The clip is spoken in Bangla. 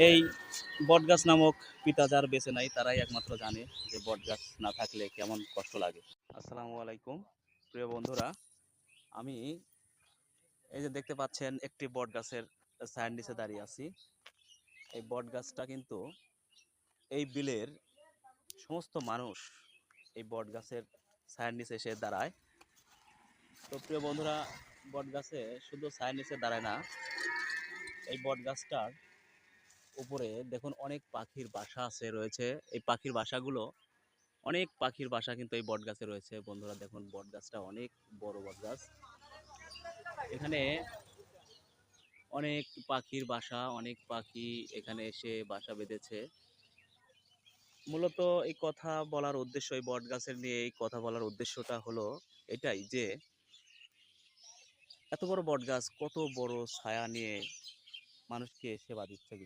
এই বটগাছ নামক পিতা যার বেঁচে নাই তারাই একমাত্র জানে যে বটগাছ না থাকলে কেমন কষ্ট লাগে। আসসালামু আলাইকুম প্রিয় বন্ধুরা, আমি এই যে দেখতে পাচ্ছেন একটি বটগাছের ছায়ার নিচে দাঁড়িয়ে আছি। এই বটগাছটা কিন্তু এই বিলের সমস্ত মানুষ এই বটগাছের ছায়ার নিচে এসে দাঁড়ায়। তো প্রিয় বন্ধুরা, বটগাছে শুধু ছায়ার নিচে দাঁড়ায় না, এই বটগাছটার উপরে দেখুন অনেক পাখির বাসা রয়েছে। এই পাখির বাসাগুলো, অনেক পাখির বাসা কিন্তু এই বটগাছে রয়েছে। বন্ধুরা দেখুন, বটগাছটা অনেক বড় বটগাছ। এখানে অনেক পাখির বাসা, অনেক পাখি এখানে এসে বাসা বেঁধেছে। মূলত এই কথা বলার উদ্দেশ্য, এই বটগাছের নিয়ে এই কথা বলার উদ্দেশ্যটা হলো এটাই যে এত বড় বটগাছ কত বড় ছায়া নিয়ে মানুষকে সেবা দিচ্ছে।